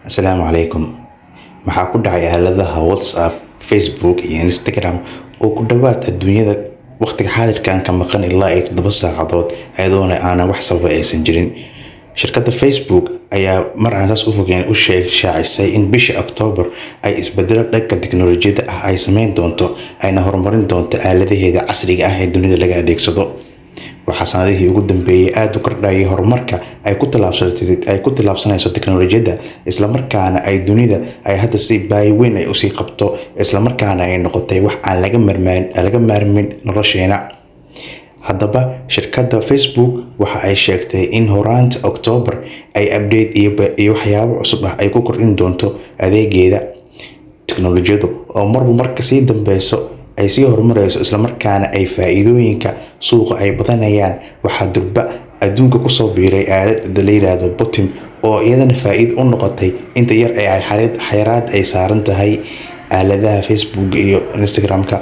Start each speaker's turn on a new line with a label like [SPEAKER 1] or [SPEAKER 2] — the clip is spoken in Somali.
[SPEAKER 1] Asalaamu calaykum. Maxaa ku dhacay aaladaha WhatsApp, Facebook iyo Instagram oo ku dhawaad adduunyada waqtiga xaadirkan ka maqan ilaa 7 saacadood ayadoona aanan wax sabab aysan jirin. Shirkadda Facebook ayaa mar aan saas u fogeen u shaacisay in bisha October ay isbedelo dhanka tiknoolajiyadda ah ay sameyn doonto ayna horumarin doonto aaladaheeda casriga ah ee dunida laga adeegsado. Waxaa sanadihii ugu dambeeyay aad u kordhayay horumarka ay ku tillaabsanayso tiknoolajiyadda isla markaana ay dunida ay hadda si baahi weyn ay u sii qabto isla markaana ay noqotay wax aan laga maarmin nolosheena. Haddaba shirkadda Facebook waxa ay sheegtay in horaanta October ay update iyo waxyaabo cusub ah ay ku kordhin doonto adeegeeda tiknoolajiyadda oo marba marka sii dambeyso ay sii horumarayso isla markaana ay faa'iidooyinka suuqa ay badanayaan. Waxaa durba adduunka ku soo biiray aalad la yiraahdo Bottim oo iyadana faa'iido u noqotay inta yar ee xayiraad ay saaran tahay aaladaha Facebook iyo Instagram-ka.